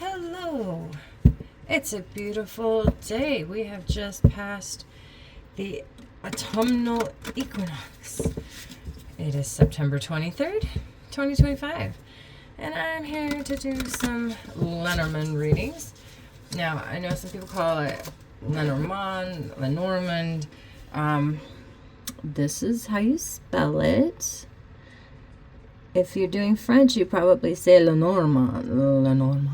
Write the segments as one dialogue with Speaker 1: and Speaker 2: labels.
Speaker 1: Hello. It's a beautiful day. We have just passed the Autumnal Equinox. It is September 23rd, 2025. And I'm here to do some Lenormand readings. Now, I know some people call it Lenormand. This is how you spell it. If you're doing French, you probably say Lenormand,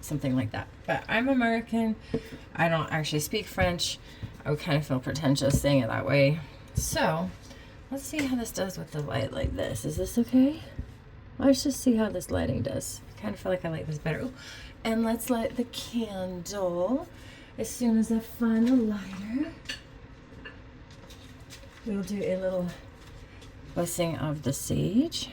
Speaker 1: something like that. But I'm American. I don't actually speak French. I would kind of feel pretentious saying it that way. So, let's see how this does with the light like this. Is this okay? Let's just see how this lighting does. I kind of feel like I like this better. Ooh. And let's light the candle as soon as I find a lighter. We'll do a little blessing of the sage.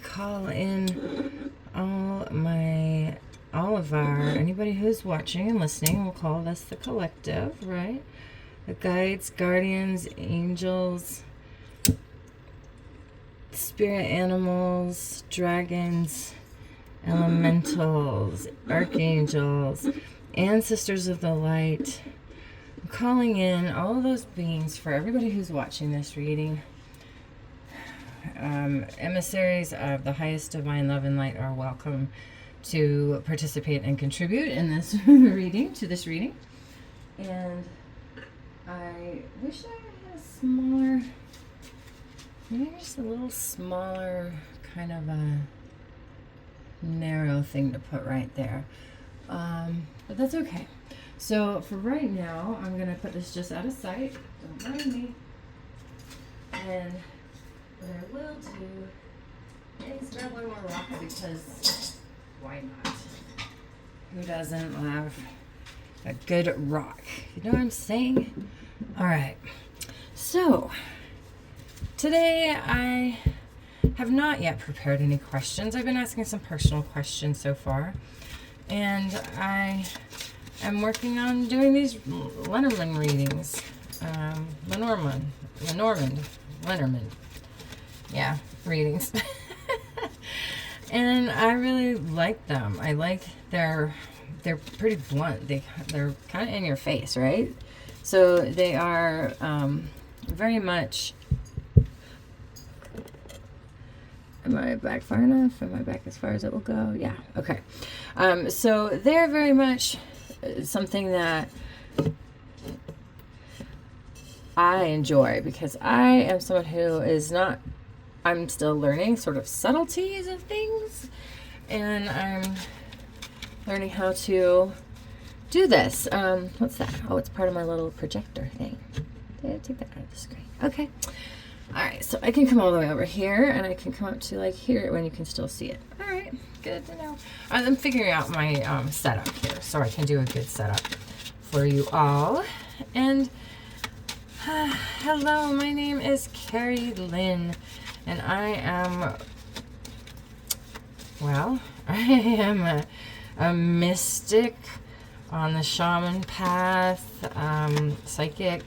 Speaker 1: Call in all of our anybody who's watching and listening. We'll call this the collective, right? The guides, guardians, angels, spirit animals, dragons, elementals, archangels, ancestors of the light. I'm calling in all of those beings for everybody who's watching this reading. Emissaries of the highest divine love and light are welcome to participate and contribute in this reading, And I wish I had a smaller, maybe just a little smaller kind of a narrow thing to put right there. But that's okay. So for right now, I'm going to put this just out of sight. Don't mind me. And what I will do is grab one more rock because why not? Who doesn't love a good rock? You know what I'm saying? All right. So today I have not yet prepared any questions. I've been asking some personal questions so far. And I am working on doing these Lenormand readings. Lenormand. Yeah, readings. And I really like them. I like they're pretty blunt. They're kind of in your face, right? So they are very much. Am I back far enough? Am I back as far as it will go? Yeah. Okay. So they're very much something that I enjoy because I am someone who is not. I'm still learning sort of subtleties of things, and I'm learning how to do this. What's that? Oh, it's part of my little projector thing. Did I take that out of the screen? Okay. All right, so I can come all the way over here, and I can come up to like here when you can still see it. All right, good to know. I'm figuring out my setup here, so I can do a good setup for you all. And hello, my name is Carrie Lynn. And I am, well, I am a mystic on the shaman path, psychic.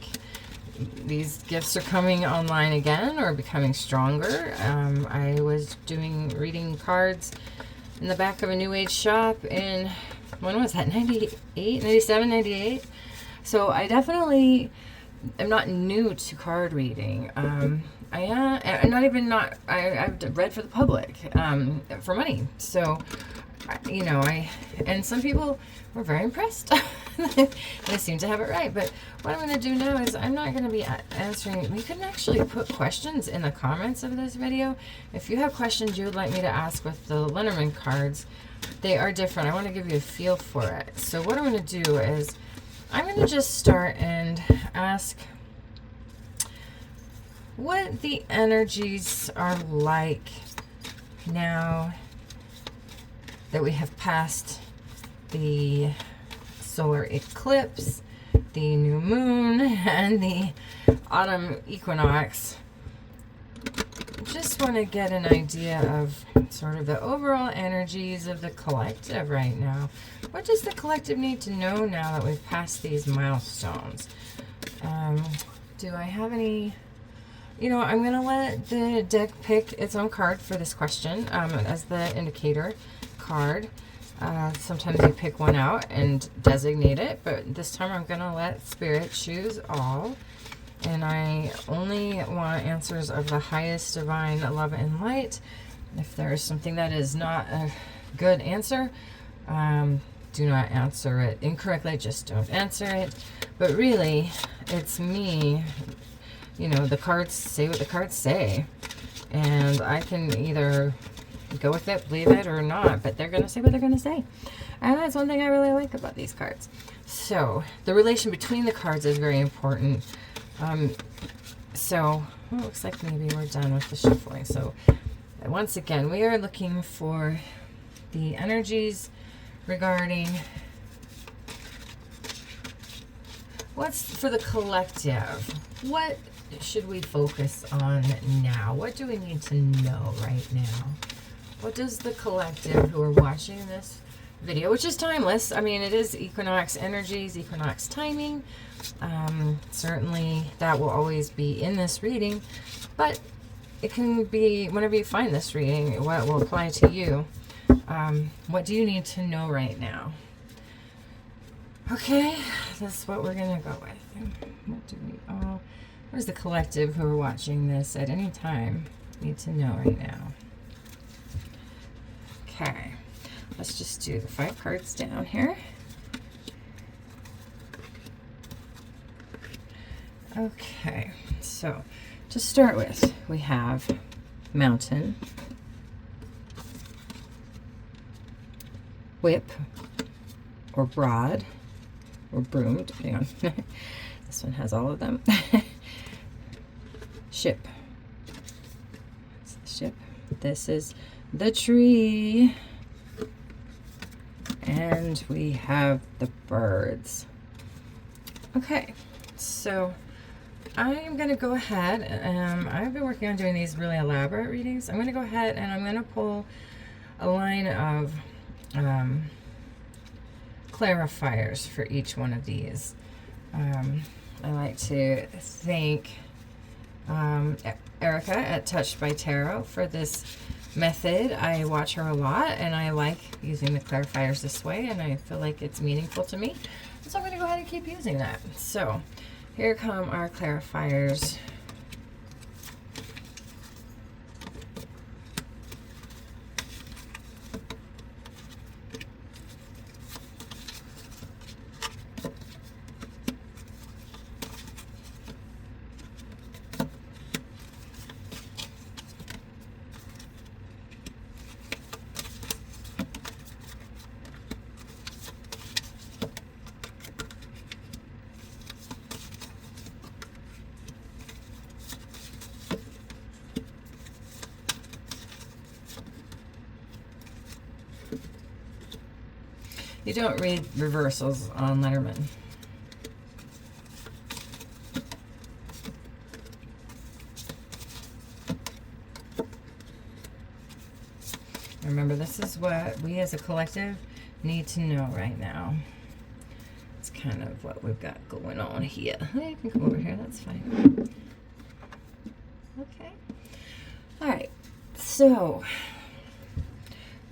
Speaker 1: These gifts are coming online again or becoming stronger. I was reading cards in the back of a New Age shop in, when was that, 98, 97, 98? So I definitely am not new to card reading. I've read for the public, for money. So, and some people were very impressed. They seem to have it right. But what I'm going to do now is I'm not going to be answering. We can actually put questions in the comments of this video. If you have questions you would like me to ask with the Lenormand cards, they are different. I want to give you a feel for it. So what I'm going to do is I'm going to just start and ask what the energies are like now that we have passed the solar eclipse, the new moon, and the autumn equinox. Just want to get an idea of sort of the overall energies of the collective right now. What does the collective need to know now that we've passed these milestones? Do I have any? You know, I'm going to let the deck pick its own card for this question as the indicator card. Sometimes you pick one out and designate it, but this time I'm going to let Spirit choose all. And I only want answers of the highest divine love and light. If there is something that is not a good answer, do not answer it incorrectly. Just don't answer it. But really, it's me. You know, the cards say what the cards say. And I can either go with it, believe it, or not. But they're going to say what they're going to say. And that's one thing I really like about these cards. So, the relation between the cards is very important. So, well, it looks like maybe we're done with the shuffling. So, once again, we are looking for the energies regarding what's for the collective. What should we focus on now? What do we need to know right now? What does the collective who are watching this video, which is timeless, I mean, it is equinox energies, equinox timing. Certainly that will always be in this reading, but it can be whenever you find this reading, what will apply to you. What do you need to know right now? Okay, that's what we're going to go with. What do we all, what does the collective who are watching this at any time need to know right now? Okay, let's just do the 5 cards down here. Okay, so to start with, we have mountain, whip, or broad, or broom, depending on. This one has all of them. Ship. That's the ship. This is the tree. And we have the birds. Okay, so I'm going to go ahead, I've been working on doing these really elaborate readings. I'm going to go ahead and I'm going to pull a line of clarifiers for each one of these. I like to thank Erica at Touched by Tarot for this method. I watch her a lot and I like using the clarifiers this way, and I feel like it's meaningful to me. So I'm going to go ahead and keep using that. So here come our clarifiers. You don't read reversals on Lenormand. Remember, this is what we as a collective need to know right now. It's kind of what we've got going on here. You can come over here, that's fine. Okay. All right, so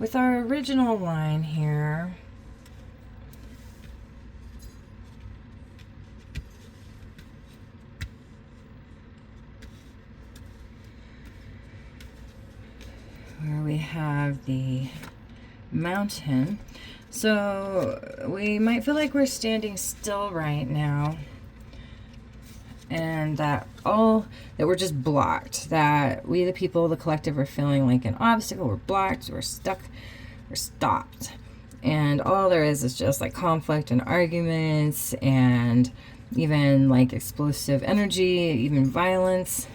Speaker 1: with our original line here, where we have the mountain. So we might feel like we're standing still right now, and that we're just blocked, that we the people, the collective, are feeling like an obstacle, we're blocked, we're stuck, we're stopped, and all there is just like conflict and arguments and even like explosive energy, even violence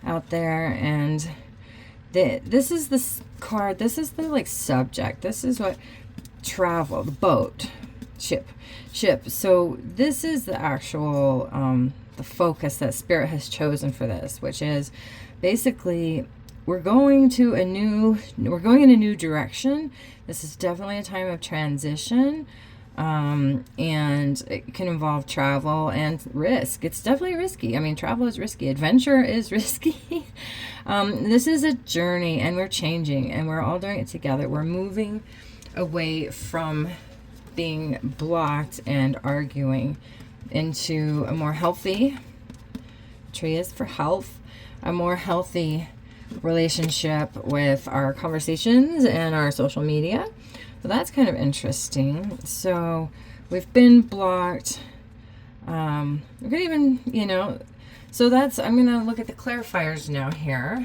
Speaker 1: out there. And this is the card, this is the like subject, this is what travel, the boat, ship. So this is the actual the focus that Spirit has chosen for this, which is basically we're going in a new direction. This is definitely a time of transition. And it can involve travel and risk. It's definitely risky. I mean, travel is risky. Adventure is risky. This is a journey, and we're changing, and we're all doing it together. We're moving away from being blocked and arguing into a more healthy, tree is for health, a more healthy relationship with our conversations and our social media. So that's kind of interesting. So we've been blocked. We could even, you know, so that's, I'm going to look at the clarifiers now here.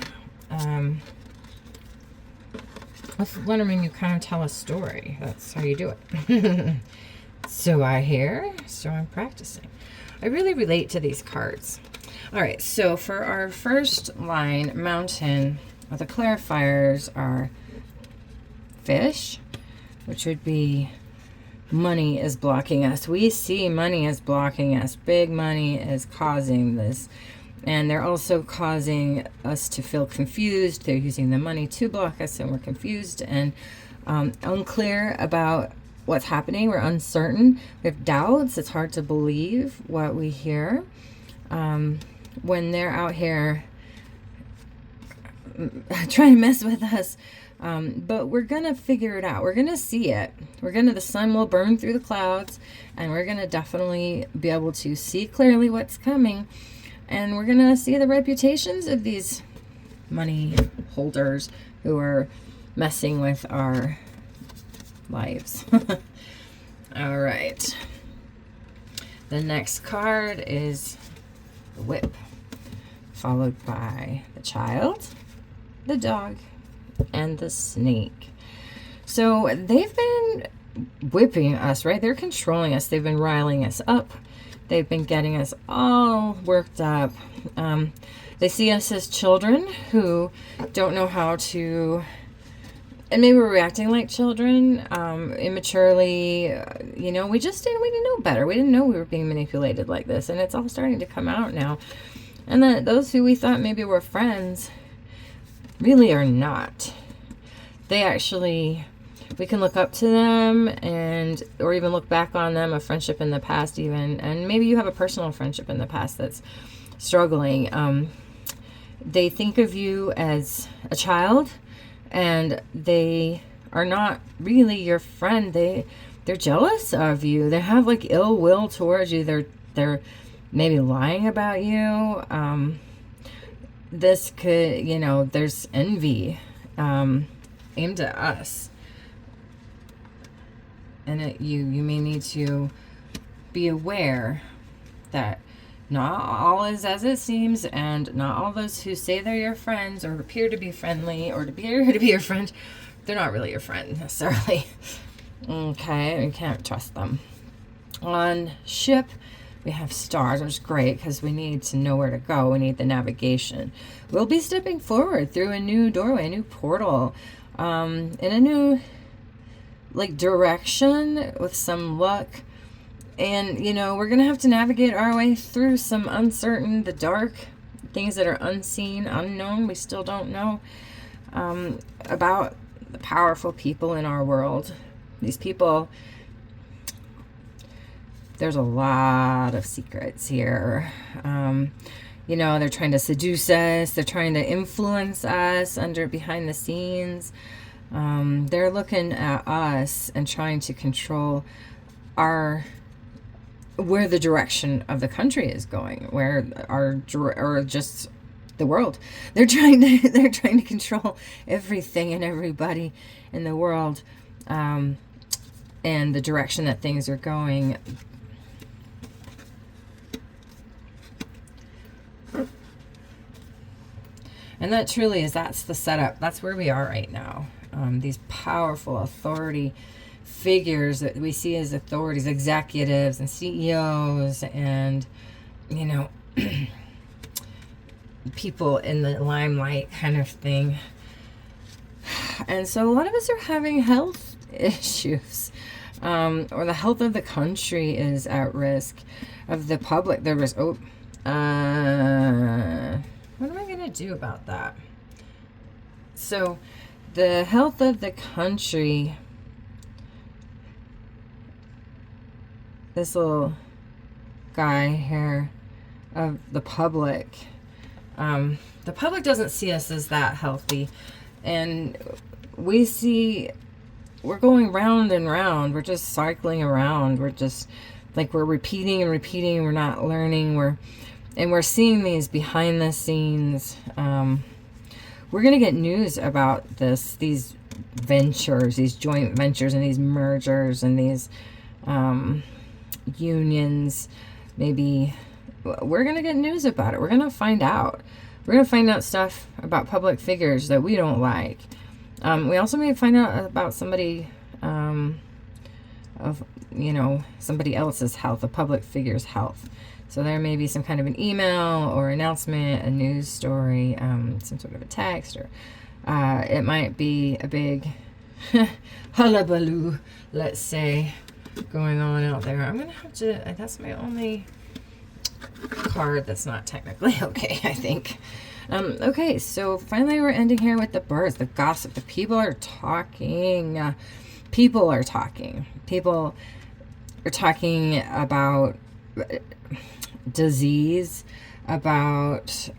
Speaker 1: With Lenormand, you kind of tell a story. That's how you do it. So I hear, so I'm practicing. I really relate to these cards. All right, so for our first line, mountain, the clarifiers are fish, which would be money is blocking us. We see money is blocking us. Big money is causing this. And they're also causing us to feel confused. They're using the money to block us, and we're confused and unclear about what's happening. We're uncertain. We have doubts. It's hard to believe what we hear. When they're out here trying to mess with us. But we're going to figure it out. We're going to see it. The sun will burn through the clouds, and we're going to definitely be able to see clearly what's coming. And we're going to see the reputations of these money holders who are messing with our lives. All right. The next card is the whip, followed by the child, the dog, and the snake. So they've been whipping us, right? They're controlling us. They've been riling us up. They've been getting us all worked up. They see us as children who don't know how to, and maybe we're reacting like children, immaturely. You know, we didn't know better. We didn't know we were being manipulated like this, and it's all starting to come out now. And that those who we thought maybe were friends really are not. They actually, we can look up to them, and or even look back on them, a friendship in the past even, and maybe you have a personal friendship in the past that's struggling. They think of you as a child, and they are not really your friend. They're jealous of you. They have like ill will towards you. They're maybe lying about you. This could, you know, there's envy aimed at us. And you may need to be aware that not all is as it seems, and not all those who say they're your friends or appear to be friendly or appear to be your friend, they're not really your friend necessarily. Okay, you can't trust them. On ship, we have stars, which is great because we need to know where to go. We need the navigation. We'll be stepping forward through a new doorway, a new portal, in a new direction with some luck. And, you know, we're going to have to navigate our way through some uncertain, the dark, things that are unseen, unknown. We still don't know about the powerful people in our world. These people, there's a lot of secrets here. You know, they're trying to seduce us. They're trying to influence us behind the scenes. They're looking at us and trying to control where the direction of the country is going, where or just the world. They're trying to control everything and everybody in the world, and the direction that things are going. And that truly is, that's the setup. That's where we are right now. These powerful authority figures that we see as authorities, executives and CEOs, and, you know, people in the limelight kind of thing. And so a lot of us are having health issues, or the health of the country is at risk, of the public. There was, what am I going to do about that? So the health of the country this little guy here of the public. The public doesn't see us as that healthy, and we're going round and round. We're just cycling around. We're just like, we're repeating and repeating. We're not learning. We're seeing these behind the scenes. We're gonna get news about these ventures, these joint ventures, and these mergers, and these unions. Maybe we're gonna get news about it. We're gonna find out. We're gonna find out stuff about public figures that we don't like. We also may find out about somebody of somebody else's health, a public figure's health. So there may be some kind of an email or announcement, a news story, some sort of a text, or it might be a big hullabaloo, let's say, going on out there. I'm gonna have to, that's my only card that's not technically okay, I think. Okay, so finally we're ending here with the birds, the gossip. The people are talking. People are talking. People are talking about disease, about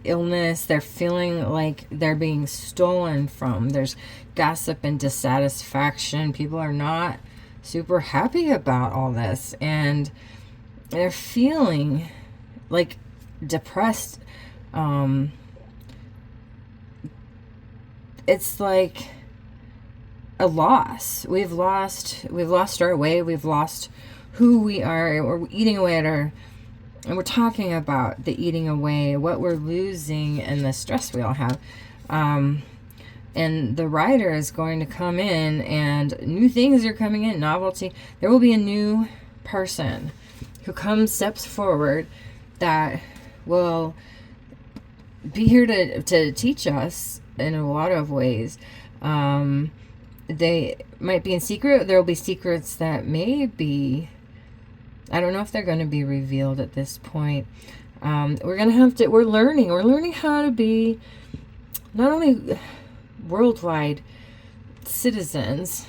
Speaker 1: illness. They're feeling like they're being stolen from. There's gossip and dissatisfaction. People are not super happy about all this, and they're feeling like depressed. It's like a loss. We've lost our way. We've lost who we are. We're eating away at and we're talking about the eating away, what we're losing, and the stress we all have. And the writer is going to come in, and new things are coming in, novelty. There will be a new person who steps forward that will be here to teach us in a lot of ways. They might be in secret. There will be secrets that may be, I don't know if they're going to be revealed at this point. We're learning how to be not only worldwide citizens.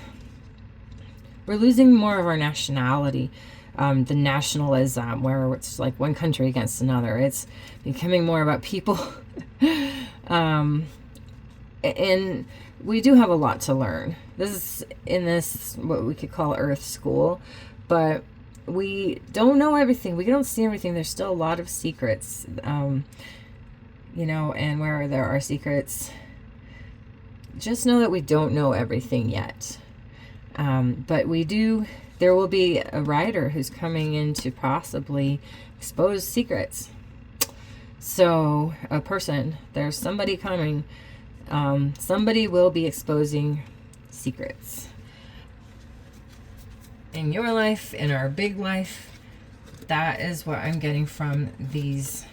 Speaker 1: We're losing more of our nationality. The nationalism, where it's like one country against another. It's becoming more about people. And we do have a lot to learn. This is what we could call Earth School, but we don't know everything. We don't see everything. There's still a lot of secrets, and where there are secrets, just know that we don't know everything yet. But we do. There will be a writer who's coming in to possibly expose secrets. So there's somebody coming. Somebody will be exposing secrets. In your life, in our big life, that is what I'm getting from these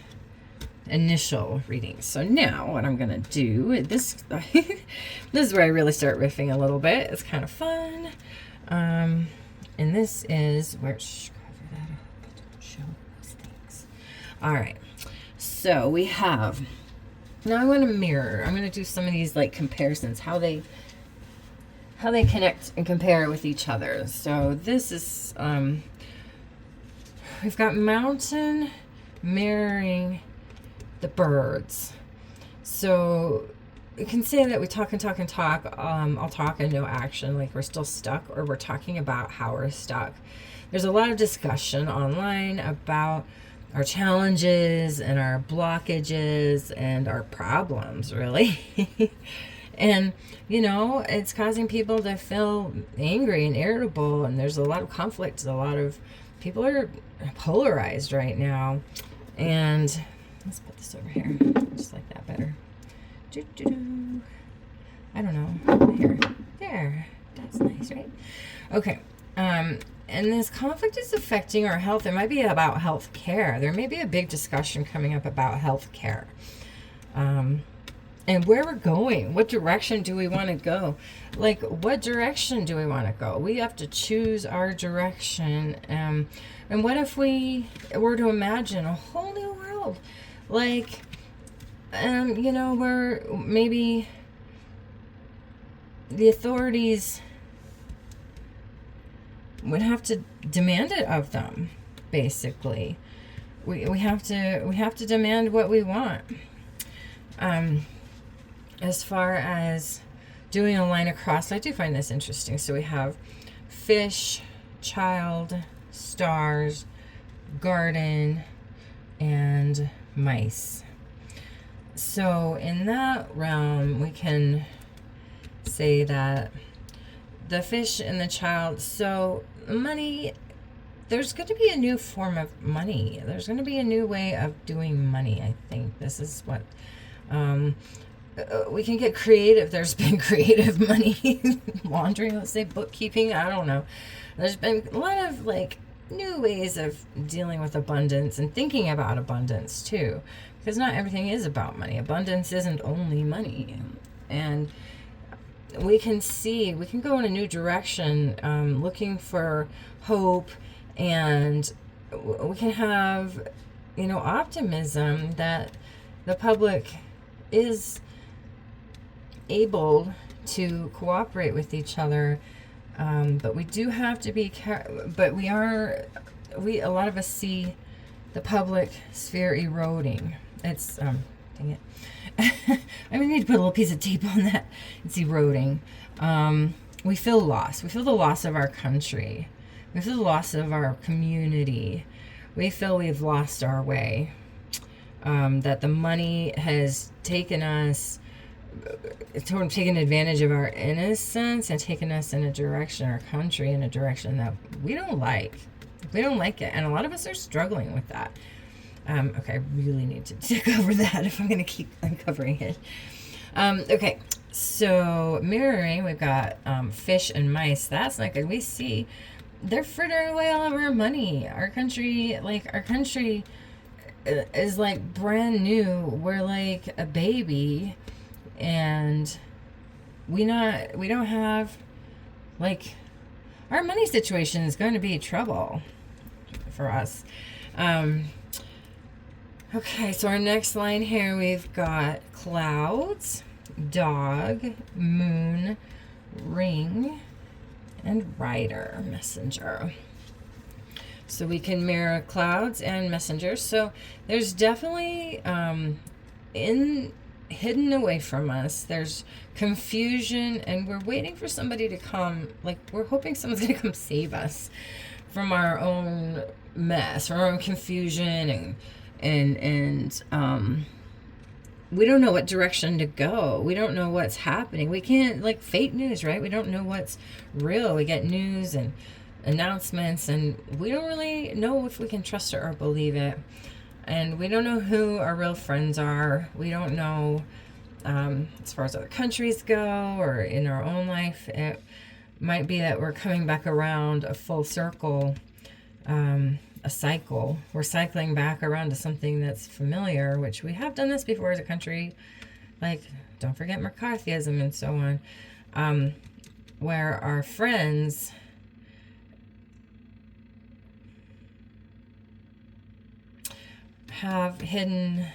Speaker 1: initial readings. So now what I'm going to do, this is where I really start riffing a little bit. It's kind of fun. And this is where, cover that up, don't show those things. All right, so we have, now I'm going to mirror. I'm going to do some of these like comparisons, how they connect and compare with each other. So this is, we've got mountain mirroring the birds. So you can say that we talk and talk and talk. I'll talk and no action, like we're still stuck, or we're talking about how we're stuck. There's a lot of discussion online about our challenges and our blockages and our problems, really. And, it's causing people to feel angry and irritable, and there's a lot of conflict. A lot of people are polarized right now. And let's put this over here. Just like that better. I don't know. Here. There. That's nice, right? Okay. And this conflict is affecting our health. It might be about health care. There may be a big discussion coming up about health care. And where we're going. What direction do we want to go? Like, what direction do we want to go? We have to choose our direction. And what if we were to imagine a whole new world? Like, where maybe the authorities would have to demand it of them, basically. We have to demand what we want. As far as doing a line across, I do find this interesting. So we have fish, child, stars, garden, and mice. So in that realm, we can say that the fish and the child, so money, there's going to be a new form of money. There's going to be a new way of doing money, I think. This is what, we can get creative. There's been creative money laundering, let's say bookkeeping, I don't know. There's been a lot of like new ways of dealing with abundance and thinking about abundance too, because not everything is about money. Abundance isn't only money. And we can go in a new direction, looking for hope, and we can have, optimism that the public is able to cooperate with each other. But we do have to be but a lot of us see the public sphere eroding. It's dang it. I need to put a little piece of tape on that. It's eroding. We feel lost. We feel the loss of our country. We feel the loss of our community. We feel we've lost our way. That the money has taken us, taken advantage of our innocence and taken us in a direction, our country in a direction that we don't like. We don't like it. And a lot of us are struggling with that. Okay, I really need to cover that if I'm going to keep uncovering it. Okay, so mirroring, we've got fish and mice. That's not good. We see they're frittering away all of our money. Our country is like brand new. We're like a baby, and we don't have, like, our money situation is going to be trouble for us. Okay, so our next line here, we've got clouds, dog, moon, ring, and rider, messenger. So we can mirror clouds and messengers. So there's definitely hidden away from us, there's confusion, and we're waiting for somebody to come. Like, we're hoping someone's going to come save us from our own mess, from our own confusion, and we don't know what direction to go. We don't know what's happening. We can't, like fake news, right? We don't know what's real. We get news and announcements, and we don't really know if we can trust it or believe it. And we don't know who our real friends are. We don't know, as far as other countries go or in our own life. It might be that we're coming back around a full circle, a cycle. We're cycling back around to something that's familiar, which we have done this before as a country. Like, don't forget McCarthyism and so on, where our friends have hidden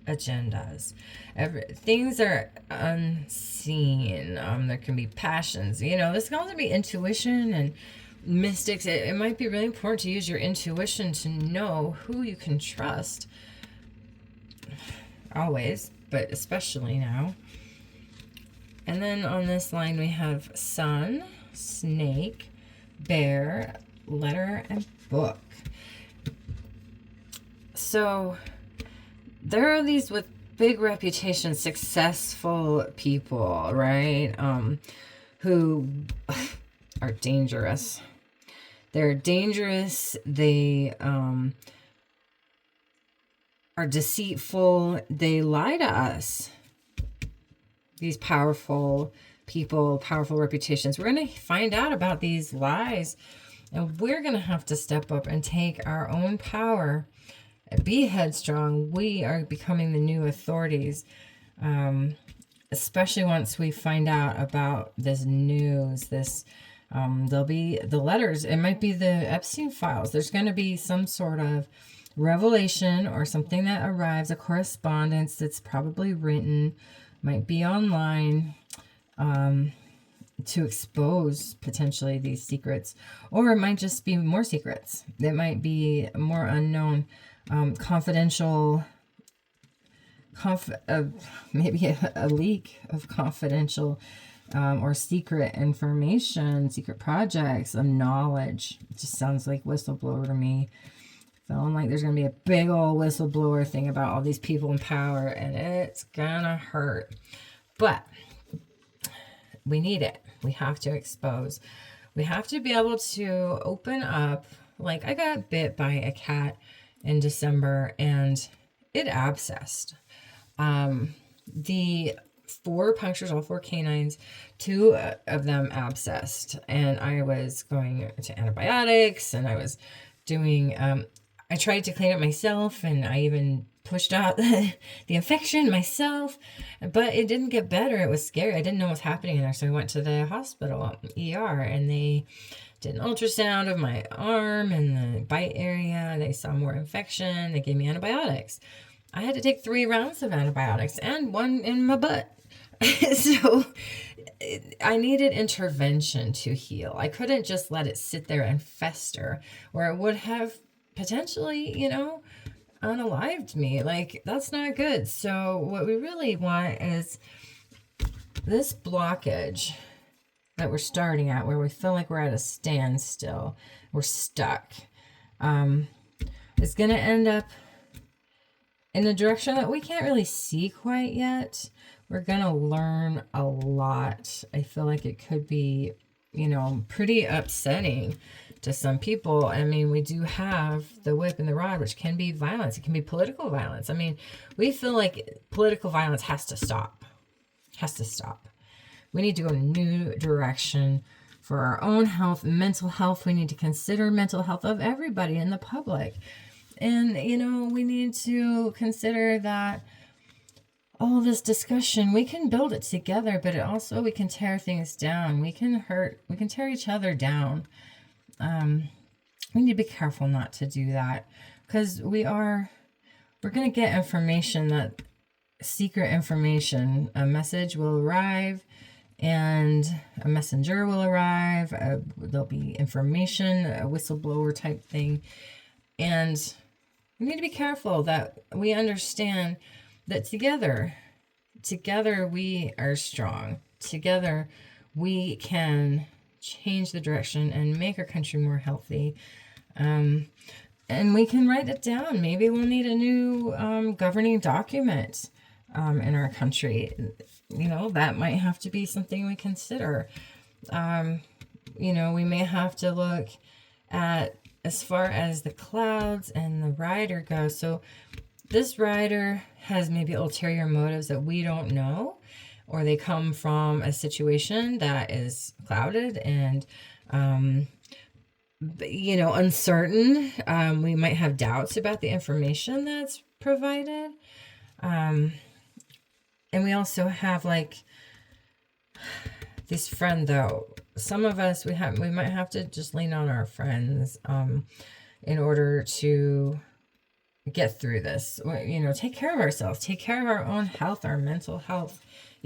Speaker 1: agendas. Things are unseen. There can be passions. This can also be intuition and mystics. It might be really important to use your intuition to know who you can trust. Always, but especially now. And then on this line we have sun, snake, bear, letter, and book. So there are these with big reputations, successful people, right? Who are dangerous. They're dangerous. They are deceitful. They lie to us. These powerful people, powerful reputations. We're going to find out about these lies, and we're going to have to step up and take our own power. Be headstrong. We are becoming the new authorities, especially once we find out about this news. There'll be the letters. It might be the Epstein files. There's going to be some sort of revelation or something that arrives, a correspondence that's probably written, might be online. to expose potentially these secrets, or it might just be more secrets. It might be more unknown, confidential, maybe a leak of confidential or secret information, secret projects of knowledge. It just sounds like whistleblower to me. Feeling like there's going to be a big old whistleblower thing about all these people in power, and it's gonna hurt. But we need it. We have to expose. We have to be able to open up. Like, I got bit by a cat in December, and it abscessed. The 4 punctures, all 4 canines, 2 of them abscessed, and I was going to antibiotics, and I was doing, I tried to clean it myself, and I even pushed out the infection myself, but it didn't get better. It was scary. I didn't know what was happening in there, so I went to the hospital, ER, and they did an ultrasound of my arm and the bite area. They saw more infection. They gave me antibiotics. I had to take 3 rounds of antibiotics and 1 in my butt. So I needed intervention to heal. I couldn't just let it sit there and fester, or it would have potentially, you know, unalived me. Like, that's not good. So what we really want is this blockage that we're starting at, where we feel like we're at a standstill, we're stuck, is going to end up in a direction that we can't really see quite yet. We're going to learn a lot. I feel like it could be, you know, pretty upsetting to some people. I mean, we do have the whip and the rod, which can be violence. It can be political violence. I mean, we feel like political violence has to stop. Has to stop. We need to go in a new direction for our own health, mental health. We need to consider mental health of everybody in the public. And, you know, we need to consider that all this discussion, we can build it together, but it also, we can tear things down. We can tear each other down. We need to be careful not to do that, because we're going to get information, that secret information. A message will arrive, and a messenger will arrive. There'll be information, a whistleblower type thing. And we need to be careful that we understand that together we are strong. Together we can change the direction and make our country more healthy. And we can write it down. Maybe we'll need a new governing document in our country. You know, that might have to be something we consider. You know, we may have to look at, as far as the clouds and the rider goes. So this rider has maybe ulterior motives that we don't know, or they come from a situation that is clouded and, you know, uncertain. We might have doubts about the information that's provided. And we also have, like, this friend, though. Some of us, we might have to just lean on our friends in order to get through this. You know, take care of ourselves, take care of our own health, our mental health,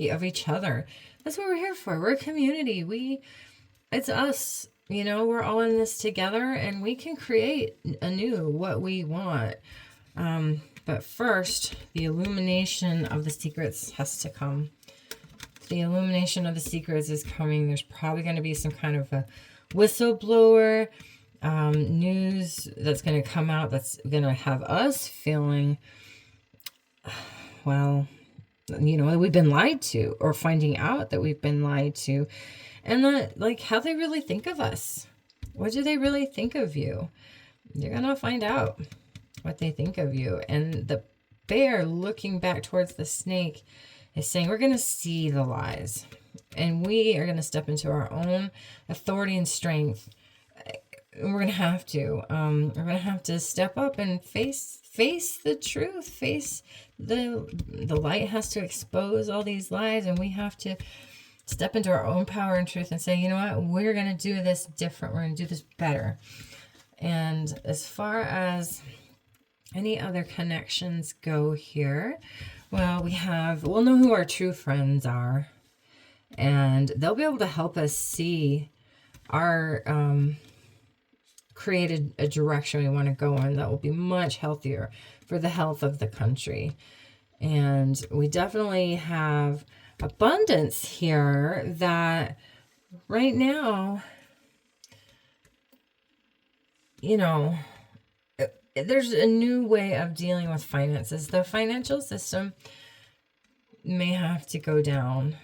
Speaker 1: of each other. That's what we're here for. We're a community. It's us. You know, we're all in this together, and we can create anew what we want. But first, the illumination of the secrets has to come. The illumination of the secrets is coming. There's probably going to be some kind of a whistleblower news that's going to come out that's going to have us feeling, well, you know, we've been lied to, or finding out that we've been lied to, and that, like, how they really think of us. What do they really think of you? You're going to find out what they think of you. And the bear looking back towards the snake is saying, we're going to see the lies, and we are going to step into our own authority and strength. We're going to have to. We're going to have to step up and face the truth. Face the light has to expose all these lies, and we have to step into our own power and truth and say, you know what, we're going to do this different. We're going to do this better. And as far as any other connections go here, well, we'll know who our true friends are. and they'll be able to help us see our created a direction we want to go in that will be much healthier for the health of the country. And we definitely have abundance here that right now, you know, there's a new way of dealing with finances. The financial system may have to go down.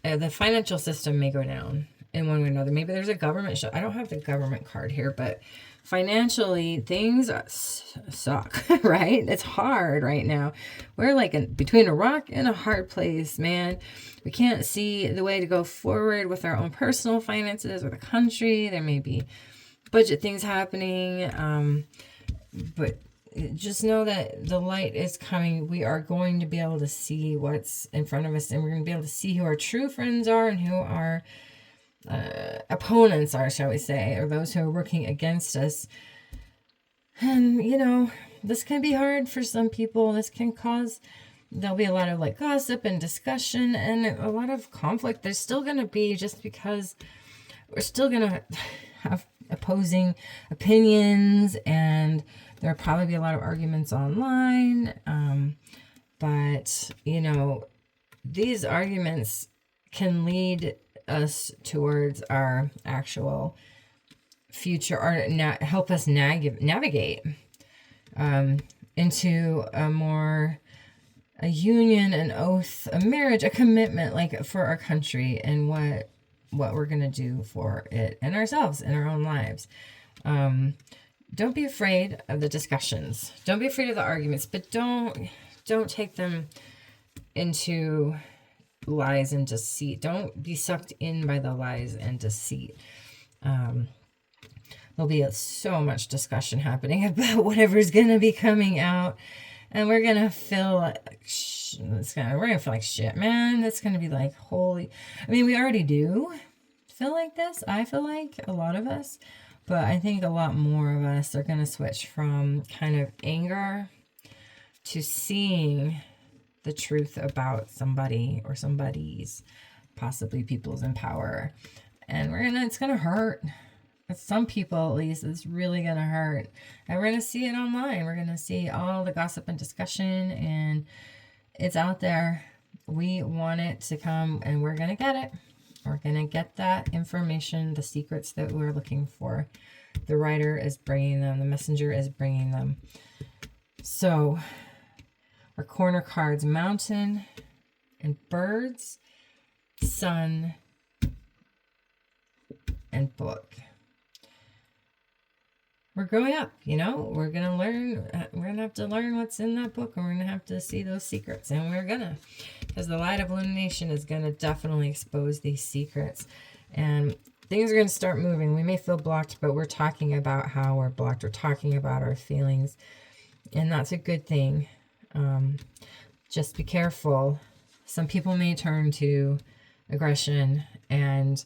Speaker 1: The financial system may go down in one way or another. Maybe there's a government I don't have the government card here, but financially things suck, right? It's hard right now. We're like between a rock and a hard place, man. We can't see the way to go forward with our own personal finances or the country. There may be budget things happening, but just know that the light is coming. We are going to be able to see what's in front of us, and we're going to be able to see who our true friends are and who our opponents are, shall we say, or those who are working against us. And, you know, this can be hard for some people. This can cause, there'll be a lot of like gossip and discussion and a lot of conflict. There's still going to be, just because we're still going to have opposing opinions, and there'll probably be a lot of arguments online. But, you know, these arguments can lead us towards our actual future, or help us navigate into a union, an oath, a marriage, a commitment, like for our country and what we're going to do for it and ourselves in our own lives. Don't be afraid of the discussions. Don't be afraid of the arguments, but don't take them into lies and deceit. Don't be sucked in by the lies and deceit. There'll be so much discussion happening about whatever's going to be coming out, and we're going to feel like we're going to feel like shit, man. That's going to be like, holy, I mean, we already do feel like this. I feel like a lot of us, but I think a lot more of us are going to switch from kind of anger to seeing the truth about somebody or somebody's, possibly people's in power. And it's going to hurt. Some people, at least, it's really going to hurt. And we're going to see it online. We're going to see all the gossip and discussion, and it's out there. We want it to come, and we're going to get it. We're going to get that information, the secrets that we're looking for. The writer is bringing them. The messenger is bringing them. So our corner cards: mountain and birds, sun, and book. We're growing up, you know, we're going to learn, we're going to have to learn what's in that book, and we're going to have to see those secrets, and we're going to, because the light of illumination is going to definitely expose these secrets, and things are going to start moving. We may feel blocked, but we're talking about how we're blocked. We're talking about our feelings, and that's a good thing. Just be careful. Some people may turn to aggression, and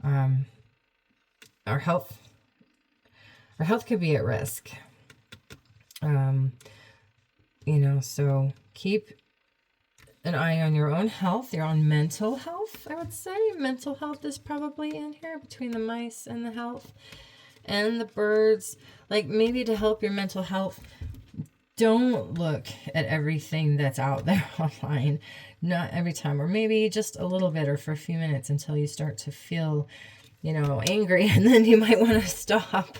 Speaker 1: our health could be at risk. You know, so keep an eye on your own health, your own mental health, I would say. Mental health is probably in here between the mice and the health and the birds. Like, maybe to help your mental health, don't look at everything that's out there online. Not every time, or maybe just a little bit, or for a few minutes, until you start to feel, you know, angry, and then you might want to stop,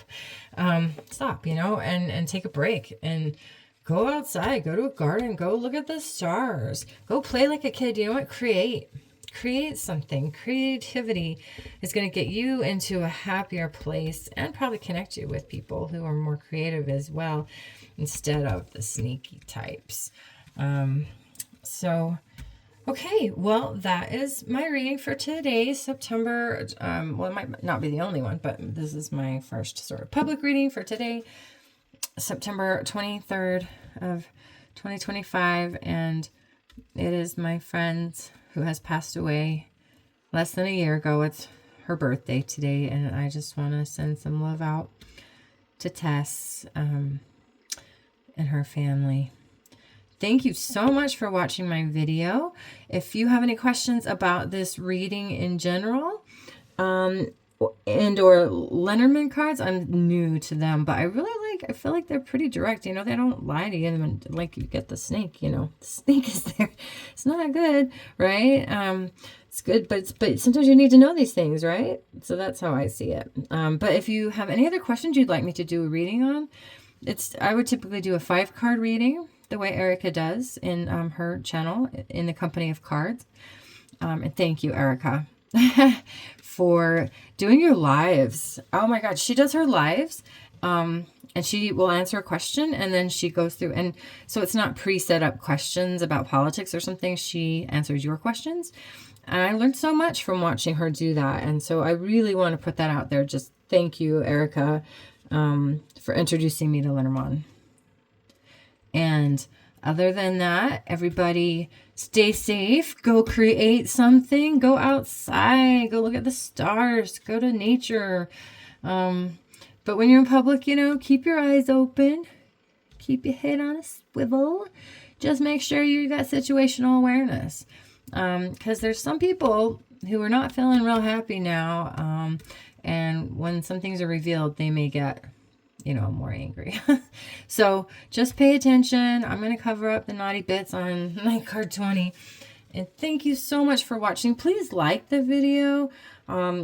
Speaker 1: you know, and take a break and go outside, go to a garden, go look at the stars, go play like a kid. You know what? Create something. Creativity is going to get you into a happier place, and probably connect you with people who are more creative as well, instead of the sneaky types. Okay, well, that is my reading for today, September. Well, it might not be the only one, but this is my first sort of public reading for today, September 23rd of 2025, and it is my friend who has passed away less than a year ago. It's her birthday today, and I just want to send some love out to Tess and her family. thank you so much for watching my video. If you have any questions about this reading in general, and or Lenormand cards, I'm new to them, but I feel like they're pretty direct. You know, they don't lie to you, and like you get the snake, you know, the snake is there. It's not good, right? It's good, but sometimes you need to know these things, right? So that's how I see it. But if you have any other questions you'd like me to do a reading on, I would typically do a 5-card reading the way Erica does in her channel, In the Company of Cards. And thank you, Erica, for doing your lives. Oh my God, she does her lives, and she will answer a question, and then she goes through, and so it's not pre-set up questions about politics or something. She answers your questions, and I learned so much from watching her do that, and so I really want to put that out there. Just thank you, Erica, for introducing me to Lenormand. And other than that, everybody stay safe, go create something, go outside, go look at the stars, go to nature. But when you're in public, you know, keep your eyes open, keep your head on a swivel. Just make sure you got situational awareness. Because there's some people who are not feeling real happy now. And when some things are revealed, they may get, you know, more angry. So just pay attention. I'm going to cover up the naughty bits on night card 20. And thank you so much for watching. Please like the video,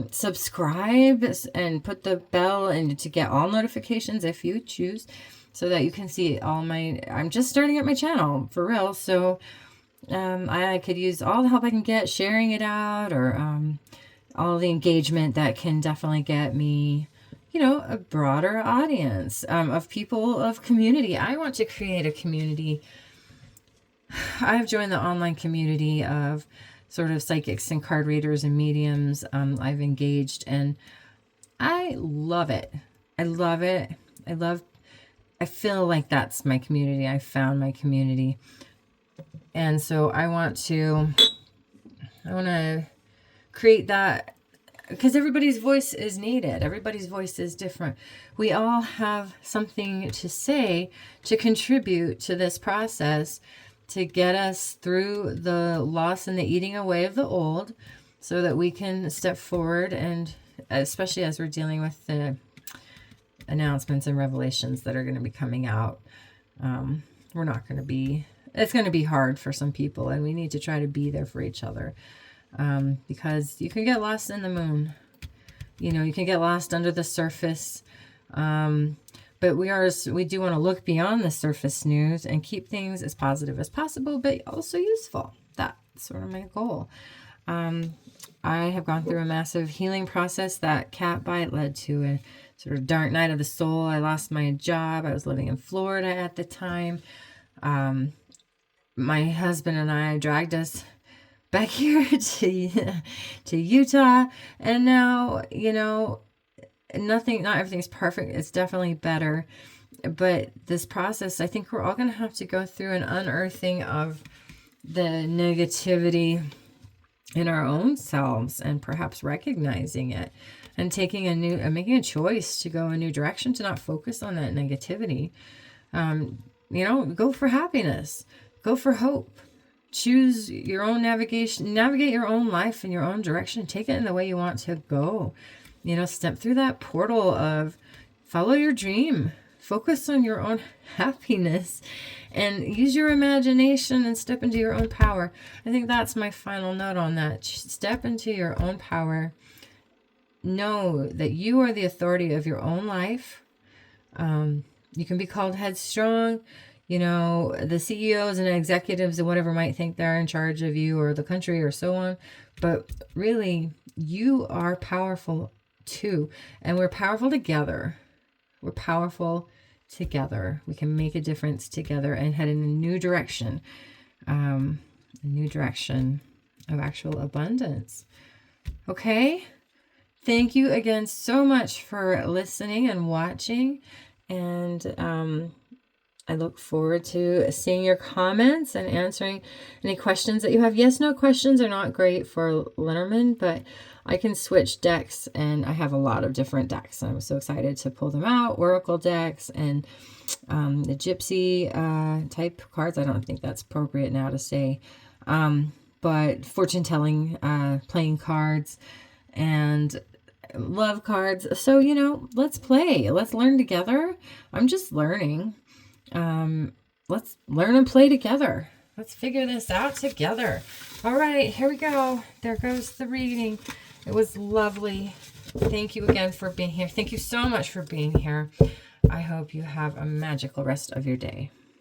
Speaker 1: subscribe, and put the bell and to get all notifications if you choose, so that you can see all my, I'm just starting up my channel for real. So I could use all the help I can get, sharing it out, or all the engagement that can definitely get me, you know, a broader audience of people, of community. I want to create a community. I've joined the online community of sort of psychics and card readers and mediums. I've engaged, and I love it. I love it. I feel like that's my community. I found my community. And so I want to create that, because everybody's voice is needed. Everybody's voice is different. We all have something to say, to contribute to this process, to get us through the loss and the eating away of the old, so that we can step forward, and especially as we're dealing with the announcements and revelations that are going to be coming out. It's going to be hard for some people, and we need to try to be there for each other. Because you can get lost in the moon, you know, you can get lost under the surface. But we do want to look beyond the surface news and keep things as positive as possible, but also useful. That's sort of my goal. I have gone through a massive healing process. That cat bite led to a sort of dark night of the soul. I lost my job. I was living in Florida at the time. My husband and I dragged us back here to Utah, and now, you know, not everything's perfect. It's definitely better, but this process, I think we're all going to have to go through an unearthing of the negativity in our own selves, and perhaps recognizing it and making a choice to go a new direction, to not focus on that negativity. You know, go for happiness, go for hope. Choose your own navigate your own life in your own direction. Take it in the way you want to go. You know, step through that portal of follow your dream. Focus on your own happiness and use your imagination and step into your own power. I think that's my final note on that. Step into your own power. Know that you are the authority of your own life. You can be called headstrong. You know, the CEOs and executives and whatever might think they're in charge of you or the country or so on. But really, you are powerful too. And we're powerful together. We're powerful together. We can make a difference together and head in a new direction. A new direction of actual abundance. Okay? Thank you again so much for listening and watching. And I look forward to seeing your comments and answering any questions that you have. Yes, no questions are not great for Lenormand, but I can switch decks, and I have a lot of different decks. I'm so excited to pull them out. Oracle decks and the Gypsy type cards. I don't think that's appropriate now to say. But fortune-telling playing cards and love cards. So, you know, let's play. Let's learn together. I'm just learning. Let's learn and play together. Let's figure this out together. All right, here we go. There goes the reading. It was lovely. Thank you again for being here. Thank you so much for being here. I hope you have a magical rest of your day.